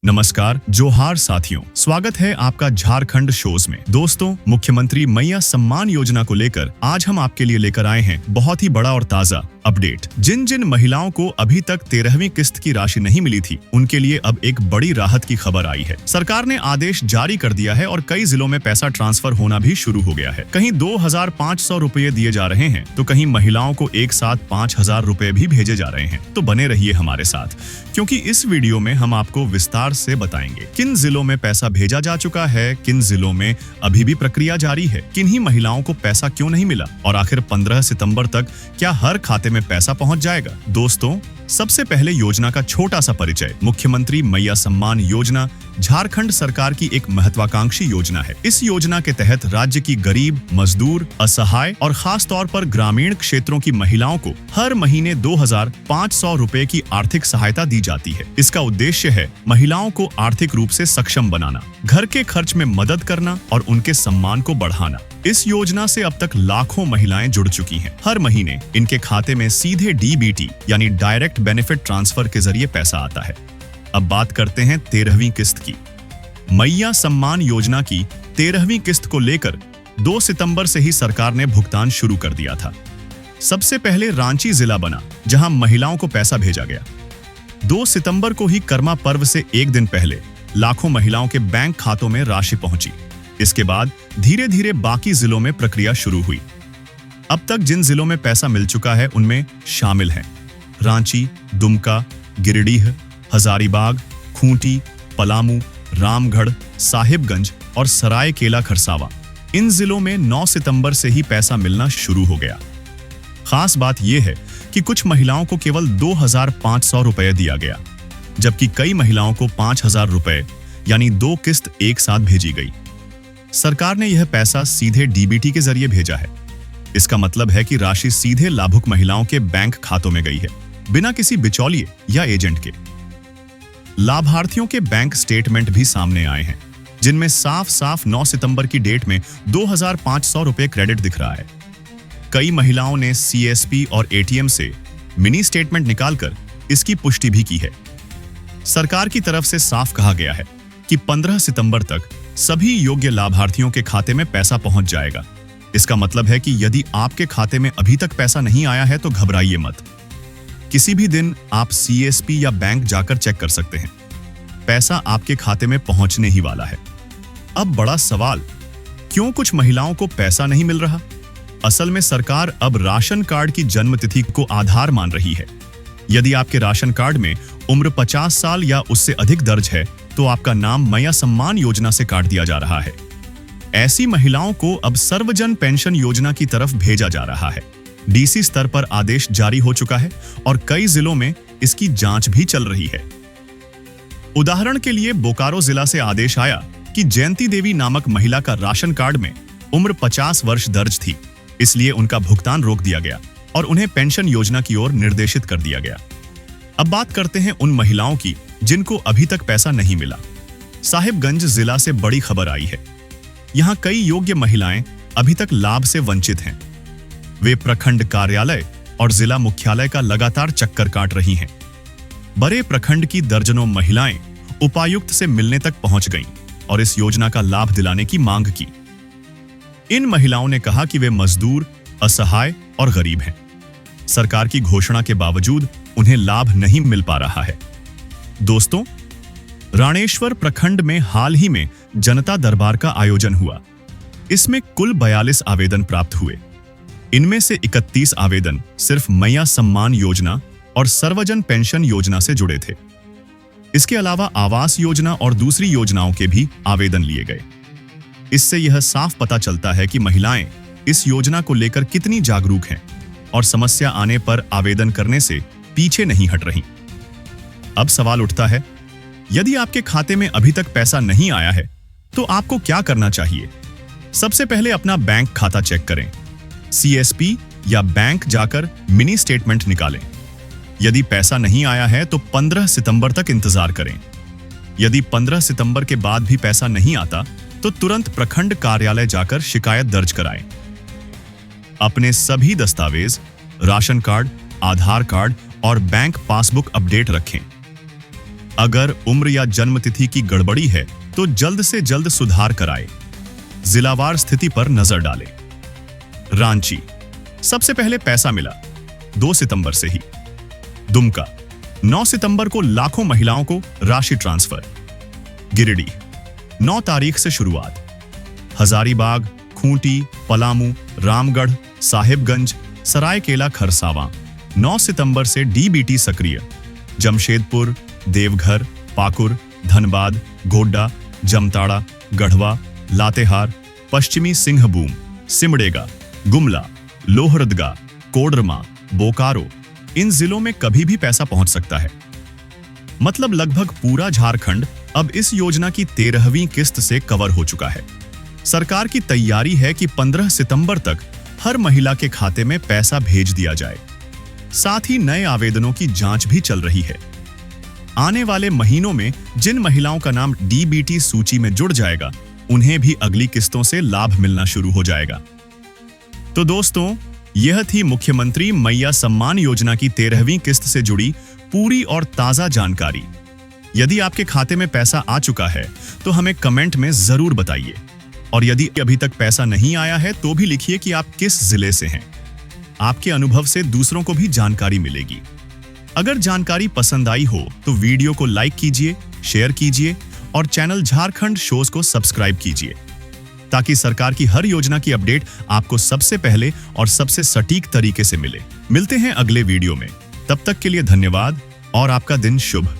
नमस्कार, जोहार साथियों, स्वागत है आपका झारखंड शोज में। दोस्तों, मुख्यमंत्री मैया सम्मान योजना को लेकर आज हम आपके लिए लेकर आए हैं बहुत ही बड़ा और ताजा अपडेट। जिन जिन महिलाओं को अभी तक 13वीं किस्त की राशि नहीं मिली थी, उनके लिए अब एक बड़ी राहत की खबर आई है। सरकार ने आदेश जारी कर दिया है और कई जिलों में पैसा ट्रांसफर होना भी शुरू हो गया है। कहीं 2500 रुपए दिए जा रहे हैं, तो कहीं महिलाओं को एक साथ 5000 रुपए भी भेजे जा रहे हैं। तो बने रहिए हमारे साथ, क्योंकि इस वीडियो में हम आपको विस्तार से बताएंगे किन जिलों में पैसा भेजा जा चुका है, किन जिलों में अभी भी प्रक्रिया जारी है, किन्हीं महिलाओं को पैसा क्यों नहीं मिला और आखिर 15 सितंबर तक क्या हर खाते में पैसा पहुंच जाएगा। दोस्तों, सबसे पहले योजना का छोटा सा परिचय। मुख्यमंत्री मैया सम्मान योजना झारखंड सरकार की एक महत्वाकांक्षी योजना है। इस योजना के तहत राज्य की गरीब, मजदूर, असहाय और खास तौर पर ग्रामीण क्षेत्रों की महिलाओं को हर महीने 2500 रुपए की आर्थिक सहायता दी जाती है। इसका उद्देश्य है महिलाओं को आर्थिक रूप से सक्षम बनाना, घर के खर्च में मदद करना और उनके सम्मान को बढ़ाना। इस योजना से अब तक लाखों महिलाएं जुड़ चुकी हैं। हर महीने इनके खाते में सीधे डीबीटी यानी डायरेक्ट बेनिफिट ट्रांसफर के जरिए पैसा आता है। अब बात करते हैं 13वीं किस्त की। मैया सम्मान योजना की 13वीं किस्त को लेकर 2 सितंबर से ही सरकार ने भुगतान शुरू कर दिया था। सबसे पहले रांची जिला बना, जहां महिलाओं को पैसा भेजा गया। 2 सितंबर को ही कर्मा पर्व से एक दिन पहले लाखों महिलाओं के बैंक खातों में राशि पहुंची। इसके बाद धीरे धीरे बाकी जिलों में प्रक्रिया शुरू हुई। अब तक जिन जिलों में पैसा मिल चुका है उनमें शामिल हैं रांची, दुमका, गिरिडीह, हजारीबाग, खूंटी, पलामू, रामगढ़, साहिबगंज और सरायकेला खरसावा। इन जिलों में 9 सितंबर से ही पैसा मिलना शुरू हो गया। खास बात यह है कि कुछ महिलाओं को केवल 2500 रुपए दिया गया, जबकि कई महिलाओं को 5000 रुपए यानी 2 किस्त एक साथ भेजी गई। सरकार ने यह पैसा सीधे डीबीटी के जरिए भेजा है। इसका मतलब है कि राशि सीधे लाभुक महिलाओं के बैंक खातों में गई है, बिना किसी बिचौलिए या एजेंट के। लाभार्थियों के बैंक स्टेटमेंट भी सामने आए हैं, जिनमें साफ साफ 9 सितंबर की डेट में 2500 रुपए क्रेडिट दिख रहा है। कई महिलाओं ने सीएसपी और एटीएम से मिनी स्टेटमेंट निकालकर इसकी पुष्टि भी की है। सरकार की तरफ से साफ कहा गया है कि 15 सितंबर तक सभी योग्य लाभार्थियों के खाते में पैसा पहुंच जाएगा। इसका मतलब है कि यदि आपके खाते में अभी तक पैसा नहीं आया है तो घबराइए मत। किसी भी दिन आप सीएसपी या बैंक जाकर चेक कर सकते हैं। पैसा आपके खाते में पहुंचने ही वाला है। अब बड़ा सवाल, क्यों कुछ महिलाओं को पैसा नहीं मिल रहा? असल में सरकार अब राशन कार्ड की जन्मतिथि को आधार मान रही है। यदि आपके राशन कार्ड में उम्र 50 साल या उससे अधिक दर्ज है, तो आपका नाम मैया सम्मान योजना से काट दिया जा रहा है। ऐसी महिलाओं को अब सर्वजन पेंशन योजना की तरफ भेजा जा रहा है। डीसी स्तर पर आदेश जारी हो चुका है और कई जिलों में इसकी जांच भी चल रही है। उदाहरण के लिए बोकारो जिला से आदेश आया कि जयंती देवी नामक महिला का राशन कार्ड में उम्र 50 वर्ष दर्ज थी, इसलिए उनका भुगतान रोक दिया गया और उन्हें पेंशन योजना की ओर निर्देशित कर दिया गया। अब बात करते हैं उन महिलाओं की जिनको अभी तक पैसा नहीं मिला। साहिबगंज जिला से बड़ी खबर आई है। यहाँ कई योग्य महिलाएं अभी तक लाभ से वंचित हैं। वे प्रखंड कार्यालय और जिला मुख्यालय का लगातार चक्कर काट रही हैं। बड़े प्रखंड की दर्जनों महिलाएं उपायुक्त से मिलने तक पहुंच गईं और इस योजना का लाभ दिलाने की मांग की। इन महिलाओं ने कहा कि वे मजदूर, असहाय और गरीब हैं। सरकार की घोषणा के बावजूद उन्हें लाभ नहीं मिल पा रहा है। दोस्तों, राणेश्वर प्रखंड में हाल ही में जनता दरबार का आयोजन हुआ। इसमें कुल 42 आवेदन प्राप्त हुए। इनमें से 31 आवेदन सिर्फ मैया सम्मान योजना और सर्वजन पेंशन योजना से जुड़े थे। इसके अलावा आवास योजना और दूसरी योजनाओं के भी आवेदन लिए गए। इससे यह साफ पता चलता है कि महिलाएं इस योजना को लेकर कितनी जागरूक हैं और समस्या आने पर आवेदन करने से पीछे नहीं हट रही। अब सवाल उठता है, यदि आपके खाते में अभी तक पैसा नहीं आया है तो आपको क्या करना चाहिए? सबसे पहले अपना बैंक खाता चेक करें। सीएसपी या बैंक जाकर मिनी स्टेटमेंट निकालें। यदि पैसा नहीं आया है तो 15 सितंबर तक इंतजार करें। यदि 15 सितंबर के बाद भी पैसा नहीं आता तो तुरंत प्रखंड कार्यालय जाकर शिकायत दर्ज कराएं। अपने सभी दस्तावेज, राशन कार्ड, आधार कार्ड और बैंक पासबुक अपडेट रखें। अगर उम्र या जन्म तिथि की गड़बड़ी है तो जल्द से जल्द सुधार कराए। जिलावार स्थिति पर नजर डालें। रांची, सबसे पहले पैसा मिला 2 सितंबर से ही। दुमका, 9 सितंबर को लाखों महिलाओं को राशि ट्रांसफर। गिरिडीह, 9 तारीख से शुरुआत। हजारीबाग, खूंटी, पलामू, रामगढ़, साहिबगंज, सरायकेला खरसावां, 9 सितंबर से डीबीटी सक्रिय। जमशेदपुर, देवघर, पाकुर, धनबाद, गोड्डा, जमताड़ा, गढ़वा, लातेहार, पश्चिमी सिंहभूम, सिमडेगा, गुमला, लोहरदगा, कोडरमा, बोकारो, इन जिलों में कभी भी पैसा पहुंच सकता है। मतलब लगभग पूरा झारखंड अब इस योजना की 13वीं किस्त से कवर हो चुका है। सरकार की तैयारी है कि 15 सितंबर तक हर महिला के खाते में पैसा भेज दिया जाए। साथ ही नए आवेदनों की जांच भी चल रही है। आने वाले महीनों में जिन महिलाओं का नाम डीबीटी सूची में जुड़ जाएगा, उन्हें भी अगली किस्तों से लाभ मिलना शुरू हो जाएगा। तो दोस्तों, यह थी मुख्यमंत्री मैया सम्मान योजना की 13वीं किस्त से जुड़ी पूरी और ताजा जानकारी। यदि आपके खाते में पैसा आ चुका है तो हमें कमेंट में जरूर बताइए, और यदि अभी तक पैसा नहीं आया है तो भी लिखिए कि आप किस जिले से हैं। आपके अनुभव से दूसरों को भी जानकारी मिलेगी। अगर जानकारी पसंद आई हो तो वीडियो को लाइक कीजिए, शेयर कीजिए और चैनल झारखंड शोज को सब्सक्राइब कीजिए, ताकि सरकार की हर योजना की अपडेट आपको सबसे पहले और सबसे सटीक तरीके से मिले। मिलते हैं अगले वीडियो में। तब तक के लिए धन्यवाद और आपका दिन शुभ।